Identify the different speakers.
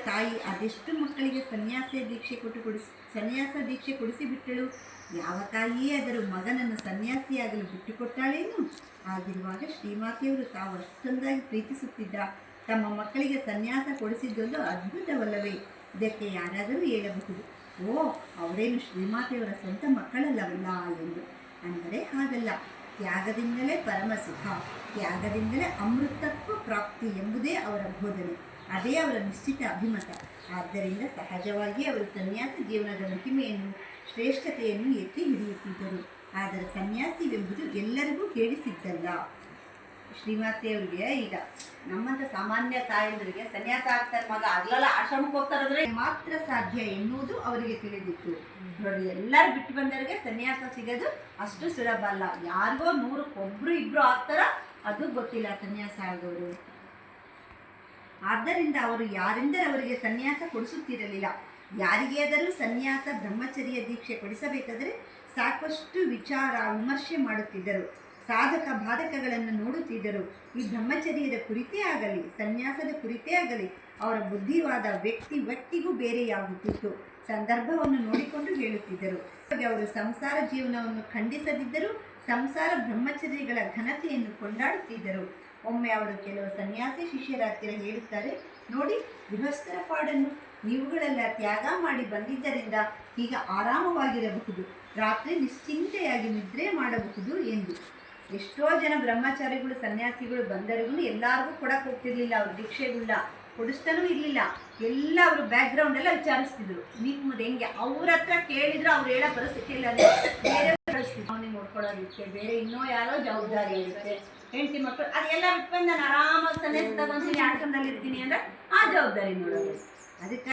Speaker 1: ತಾಯಿ ಅದೆಷ್ಟು ಮಕ್ಕಳಿಗೆ ಸನ್ಯಾಸ ದೀಕ್ಷೆ ಕೊಡಿಸಿಬಿಟ್ಟಳು. ಯಾವ ತಾಯಿಯೇ ಅದರ ಮಗನನ್ನು ಸನ್ಯಾಸಿಯಾಗಲು ಬಿಟ್ಟುಕೊಟ್ಟಾಳೇನು? ಆಗಿರುವಾಗ ಶ್ರೀಮಾತೆಯವರು ತಾವು ಅಷ್ಟೊಂದಾಗಿ ಪ್ರೀತಿಸುತ್ತಿದ್ದ ತಮ್ಮ ಮಕ್ಕಳಿಗೆ ಸನ್ಯಾಸ ಕೊಡಿಸಿದ್ದೊಂದು ಅದ್ಭುತವಲ್ಲವೇ? ಇದಕ್ಕೆ ಯಾರಾದರೂ ಹೇಳಬಹುದು, ಓ, ಅವರೇನು ಶ್ರೀಮಾತೆಯವರ ಸ್ವಂತ ಮಕ್ಕಳಲ್ಲವಲ್ಲ ಎಂದು. ಅಂದರೆ ಹಾಗಲ್ಲ. ತ್ಯಾಗದಿಂದಲೇ ಪರಮ ಸುಖ, ತ್ಯಾಗದಿಂದಲೇ ಅಮೃತತ್ವ ಪ್ರಾಪ್ತಿ ಎಂಬುದೇ ಅವರ ಬೋಧನೆ. ಅದೇ ಅವರ ನಿಶ್ಚಿತ ಅಭಿಮತ. ಆದ್ದರಿಂದ ಸಹಜವಾಗಿ ಅವರು ಸನ್ಯಾಸ ಜೀವನದ ಮಹಿಮೆಯನ್ನು, ಶ್ರೇಷ್ಠತೆಯನ್ನು ಎತ್ತಿ ಹಿಡಿಯುತ್ತಿದ್ದರು. ಆದರೆ ಸನ್ಯಾಸಿವೆಂಬುದು ಎಲ್ಲರಿಗೂ ಕೇಳಿಸಿದ್ದಲ್ಲ. ಶ್ರೀಮಾತೆಯವರಿಗೆ ಈಗ ನಮ್ಮಂಥ ಸಾಮಾನ್ಯ ತಾಯಂದರಿಗೆ ಸನ್ಯಾಸ ಆಗ್ತಾರೆ, ಮಗ ಆಗ್ಲಲ್ಲ ಆಶ್ರಮಕ್ಕೆ ಹೋಗ್ತಾರಂದ್ರೆ ಮಾತ್ರ ಸಾಧ್ಯ ಎನ್ನುವುದು ಅವರಿಗೆ ತಿಳಿದಿತ್ತು. ನೋಡಿ, ಎಲ್ಲರೂ ಬಿಟ್ಟು ಬಂದವರಿಗೆ ಸನ್ಯಾಸ ಸಿಗೋದು ಅಷ್ಟು ಸುಲಭ ಅಲ್ಲ. ಯಾರಿಗೋ 100ಕ್ಕೆ 1-2 ಆಗ್ತಾರ, ಅದು ಗೊತ್ತಿಲ್ಲ ಸನ್ಯಾಸ ಆಗೋರು. ಆದ್ದರಿಂದ ಅವರು ಯಾರೆಂದರೆ ಅವರಿಗೆ ಸನ್ಯಾಸ ಕೊಡಿಸುತ್ತಿರಲಿಲ್ಲ. ಯಾರಿಗಾದರೂ ಸನ್ಯಾಸ ಬ್ರಹ್ಮಚರ್ಯ ದೀಕ್ಷೆ ಕೊಡಿಸಬೇಕಾದರೆ ಸಾಕಷ್ಟು ವಿಮರ್ಶೆ ಮಾಡುತ್ತಿದ್ದರು. ಸಾಧಕ ಬಾಧಕಗಳನ್ನು ನೋಡುತ್ತಿದ್ದರು. ಈ ಬ್ರಹ್ಮಚರ್ಯದ ಕುರಿತೇ ಆಗಲಿ, ಸನ್ಯಾಸದ ಕುರಿತೇ ಆಗಲಿ ಅವರ ಬುದ್ಧಿವಾದ ವ್ಯಕ್ತಿಗೂ ಬೇರೆಯಾಗುತ್ತಿತ್ತು. ಸಂದರ್ಭವನ್ನು ನೋಡಿಕೊಂಡು ಹೇಳುತ್ತಿದ್ದರು. ಅವರು ಸಂಸಾರ ಜೀವನವನ್ನು ಖಂಡಿಸದಿದ್ದರೂ ಸಂಸಾರ ಬ್ರಹ್ಮಚರ್ಯಗಳ ಘನತೆಯನ್ನು ಕೊಂಡಾಡುತ್ತಿದ್ದರು. ಒಮ್ಮೆ ಅವರು ಕೆಲವು ಸನ್ಯಾಸಿ ಶಿಷ್ಯರ ಹತ್ತಿರ ಹೇಳುತ್ತಾರೆ, ನೋಡಿ, ಗೃಹಸ್ಥರ ಪಾಡನ್ನು ನೀವುಗಳೆಲ್ಲ ತ್ಯಾಗ ಮಾಡಿ ಬಂದಿದ್ದರಿಂದ ಈಗ ಆರಾಮವಾಗಿರಬಹುದು, ರಾತ್ರಿ ನಿಶ್ಚಿಂತೆಯಾಗಿ ನಿದ್ರೆ ಮಾಡಬಹುದು ಎಂದು. ಎಷ್ಟೋ ಜನ ಬ್ರಹ್ಮಚಾರಿಗಳು ಸನ್ಯಾಸಿಗಳು ಬಂದರಿಗೂ ಎಲ್ಲರಿಗೂ ಕೊಡಕ್ಕೆ ಹೋಗ್ತಿರ್ಲಿಲ್ಲ. ಅವ್ರ ದೀಕ್ಷೆಗುಳ್ಳ ಕೊಡಿಸ್ತಾನೂ ಇರಲಿಲ್ಲ. ಎಲ್ಲ ಅವರು ಬ್ಯಾಕ್ಗ್ರೌಂಡ್ ಎಲ್ಲ ವಿಚಾರಿಸ್ತಿದ್ರು, ನಿಮ್ಮದು ಹೆಂಗೆ. ಅವ್ರ ಹತ್ರ ಕೇಳಿದ್ರು ಅವ್ರು ಹೇಳೋ ಪರಿಸ್ಥಿತಿ ಇಲ್ಲ. ಬೇರೆ ಅವನಿಗೆ ನೋಡ್ಕೊಳ್ಳೋದಿಕ್ಕೆ ಬೇರೆ ಇನ್ನೂ ಯಾರೋ ಜವಾಬ್ದಾರಿ ಇರುತ್ತೆ, ಹೆಂಡತಿ ಮಕ್ಕಳು ಅದೆಲ್ಲ ಬಿಟ್ಕೊಂಡು ನಾನು ಆರಾಮಾಗಿ ಸನ್ಯಾಸ ತಗೊಂತೀನಿ, ಆಶ್ರಮದಲ್ಲಿ ಇರ್ತೀನಿ ಅಂದರೆ ಆ ಜವಾಬ್ದಾರಿ ನೋಡೋದು. ಅದಕ್ಕೆ